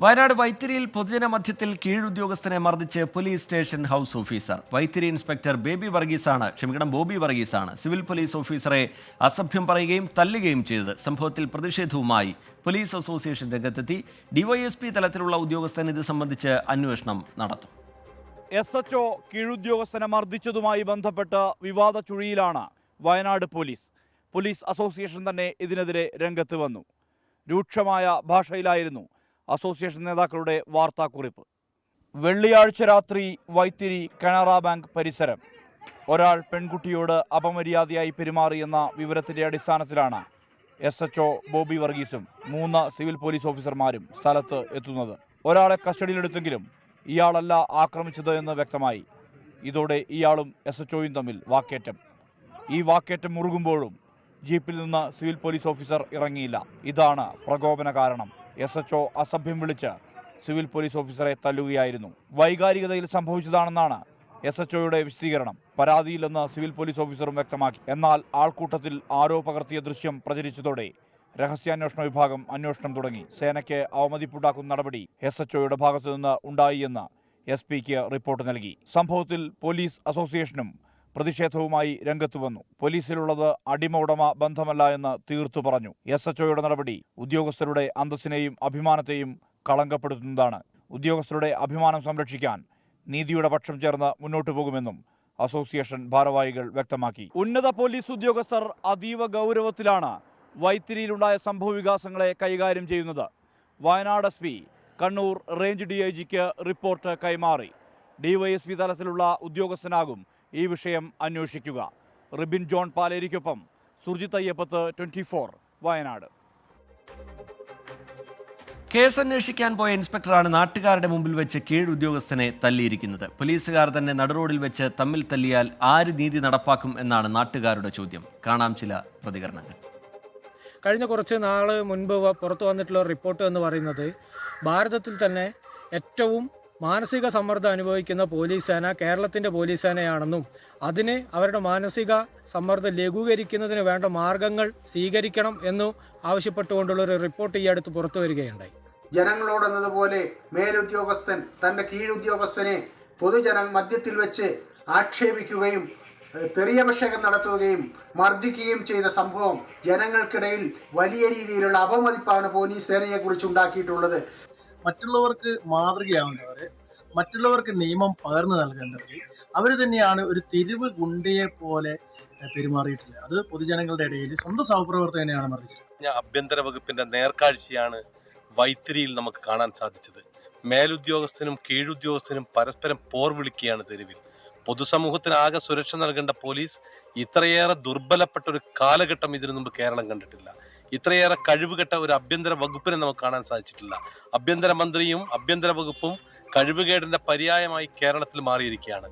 വയനാട് വൈത്തിരിയിൽ പൊതുജന മധ്യത്തിൽ കീഴുദ്യോഗസ്ഥനെ മർദ്ദിച്ച് police station house officer. Vythiri inspector Bobby വർഗീസാണ് സിവിൽ പോലീസ് ഓഫീസറെ അസഭ്യം പറയുകയും തല്ലുകയും ചെയ്തത്. സംഭവത്തിൽ പ്രതിഷേധവുമായി പോലീസ് അസോസിയേഷൻ രംഗത്തെത്തി. ഡിവൈഎസ്പി തലത്തിലുള്ള ഉദ്യോഗസ്ഥൻ ഇത് സംബന്ധിച്ച് അന്വേഷണം നടത്തും. SHO കീഴുദ്യോഗസ്ഥനെ മർദ്ദിച്ചതുമായി ബന്ധപ്പെട്ട് വിവാദ ചുഴിയിലാണ് വയനാട് പോലീസ്. പോലീസ് അസോസിയേഷൻ തന്നെ ഇതിനെതിരെ രംഗത്ത് വന്നു. രൂക്ഷമായ ഭാഷയിലായിരുന്നു അസോസിയേഷൻ നേതാക്കളുടെ വാർത്താക്കുറിപ്പ്. വെള്ളിയാഴ്ച രാത്രി വൈത്തിരി കനറ ബാങ്ക് പരിസരം ഒരാൾ പെൺകുട്ടിയോട് അപമര്യാദയായി പെരുമാറിയെന്ന വിവരത്തിന്റെ അടിസ്ഥാനത്തിലാണ് SHO ബോബി വർഗീസും 3 സിവിൽ പോലീസ് ഓഫീസർമാരും സ്ഥലത്ത് എത്തുന്നത്. ഒരാളെ കസ്റ്റഡിയിലെടുത്തെങ്കിലും ഇയാളല്ല ആക്രമിച്ചത് എന്ന് വ്യക്തമായി. ഇതോടെ ഇയാളും SHOയും തമ്മിൽ വാക്കേറ്റം. ഈ വാക്കേറ്റം മുറുകുമ്പോഴും ജീപ്പിൽ നിന്ന് സിവിൽ പോലീസ് ഓഫീസർ ഇറങ്ങിയില്ല. ഇതാണ് പ്രകോപന കാരണം. SHO അസഭ്യം വിളിച്ച് സിവിൽ പോലീസ് ഓഫീസറെ തല്ലുകയായിരുന്നു. വൈകാരികതയിൽ സംഭവിച്ചതാണെന്നാണ് SHOയുടെ വിശദീകരണം. പരാതിയില്ലെന്ന് സിവിൽ പോലീസ് ഓഫീസറും വ്യക്തമാക്കി. എന്നാൽ ആൾക്കൂട്ടത്തിൽ ആരോ പകർത്തിയ ദൃശ്യം പ്രചരിച്ചതോടെ രഹസ്യാന്വേഷണ വിഭാഗം അന്വേഷണം തുടങ്ങി. സേനയ്ക്ക് അവമതിപ്പുണ്ടാക്കുന്ന നടപടി SHOയുടെ ഭാഗത്തു നിന്ന് ഉണ്ടായി എന്ന് SP-ക്ക് റിപ്പോർട്ട് നൽകി. സംഭവത്തിൽ പോലീസ് അസോസിയേഷനും പ്രതിഷേധവുമായി രംഗത്തു വന്നു. പോലീസിലുള്ളത് അടിമ ഉടമ ബന്ധമല്ല എന്ന് തീർത്തു പറഞ്ഞു. SHOയുടെ നടപടി ഉദ്യോഗസ്ഥരുടെ അന്തസ്സിനെയും അഭിമാനത്തെയും കളങ്കപ്പെടുത്തുന്നതാണ്. ഉദ്യോഗസ്ഥരുടെ അഭിമാനം സംരക്ഷിക്കാൻ നീതിയുടെ പക്ഷം ചേർന്ന് മുന്നോട്ടു പോകുമെന്നും അസോസിയേഷൻ ഭാരവാഹികൾ വ്യക്തമാക്കി. ഉന്നത പോലീസ് ഉദ്യോഗസ്ഥർ അതീവ ഗൗരവത്തിലാണ് വൈത്തിരിയിലുണ്ടായ സംഭവ വികാസങ്ങളെ കൈകാര്യം ചെയ്യുന്നത്. വയനാട് SP കണ്ണൂർ റേഞ്ച് DIG-ക്ക് റിപ്പോർട്ട് കൈമാറി. DYSP തലത്തിലുള്ള ഉദ്യോഗസ്ഥനാകും ഈ വിഷയം അന്വേഷിക്കുക. റിബിൻ ജോൺ പാലേരിക്കൊപ്പം സുർജിത് അയ്യപ്പത്ത്, 24 വയനാട്. കേസ് അന്വേഷിക്കാൻ പോയ ഇൻസ്പെക്ടറാണ് നാട്ടുകാരുടെ മുമ്പിൽ വെച്ച് കീഴുദ്യോഗസ്ഥനെ തല്ലിയിരിക്കുന്നത്. പോലീസുകാർ തന്നെ നടുറോഡിൽ വെച്ച് തമ്മിൽ തല്ലിയാൽ ആര് നീതി നടപ്പാക്കും എന്നാണ് നാട്ടുകാരുടെ ചോദ്യം. കാണാം ചില പ്രതികരണങ്ങൾ. കഴിഞ്ഞ കുറച്ച് നാൾ മുൻപ് പുറത്തു വന്നിട്ടുള്ള റിപ്പോർട്ട് എന്ന് പറയുന്നത് ഭാരതത്തിൽ തന്നെ ഏറ്റവും മാനസിക സമ്മർദ്ദം അനുഭവിക്കുന്ന പോലീസ് സേന കേരളത്തിൻ്റെ പോലീസ് സേനയാണെന്നും അതിന് അവരുടെ മാനസിക സമ്മർദ്ദം ലഘൂകരിക്കുന്നതിന് വേണ്ട മാർഗങ്ങൾ സ്വീകരിക്കണം എന്നും ആവശ്യപ്പെട്ടുകൊണ്ടുള്ളൊരു റിപ്പോർട്ട് ഈ അടുത്ത് പുറത്തു വരികയുണ്ടായി. ജനങ്ങളോടെന്നതുപോലെ മേലുദ്യോഗസ്ഥൻ തൻ്റെ കീഴുദ്യോഗസ്ഥനെ പൊതുജന മധ്യത്തിൽ വെച്ച് ആക്ഷേപിക്കുകയും തെറിയഭിഷേകം നടത്തുകയും മർദ്ദിക്കുകയും ചെയ്ത സംഭവം ജനങ്ങൾക്കിടയിൽ വലിയ രീതിയിലുള്ള അപമതിപ്പാണ് പോലീസ് സേനയെക്കുറിച്ച് ഉണ്ടാക്കിയിട്ടുള്ളത്. മറ്റുള്ളവർക്ക് മാതൃകയാവേണ്ടവർ, മറ്റുള്ളവർക്ക് നിയമം പകർന്നു നൽകേണ്ടവർ, അവർ തന്നെയാണ് ഒരു തെരുവ് ഗുണ്ടയെ പോലെ പെരുമാറിയിട്ടുള്ളത്. അത് പൊതുജനങ്ങളുടെ ഇടയിൽ സ്വന്തം സഹപ്രവർത്തകനെയാണ് മർദ്ദിച്ചത്. ആഭ്യന്തര വകുപ്പിന്റെ നേർക്കാഴ്ചയാണ് വൈത്തിരിയിൽ നമുക്ക് കാണാൻ സാധിച്ചത്. മേലുദ്യോഗസ്ഥനും കീഴുദ്യോഗസ്ഥനും പരസ്പരം പോർ വിളിക്കുകയാണ് തെരുവിൽ. പൊതുസമൂഹത്തിനാകെ സുരക്ഷ നൽകേണ്ട പോലീസ് ഇത്രയേറെ ദുർബലപ്പെട്ട ഒരു കാലഘട്ടം ഇതിനു മുമ്പ് കേരളം കണ്ടിട്ടില്ല. ഇത്രയേറെ കഴിവുകെട്ട ഒരു ആഭ്യന്തര വകുപ്പിനെ നമുക്ക് കാണാൻ സാധിച്ചിട്ടില്ല. ആഭ്യന്തര വകുപ്പും കഴിവുകേടിന്റെ പര്യായമായി കേരളത്തിൽ മാറിയിരിക്കുകയാണ്.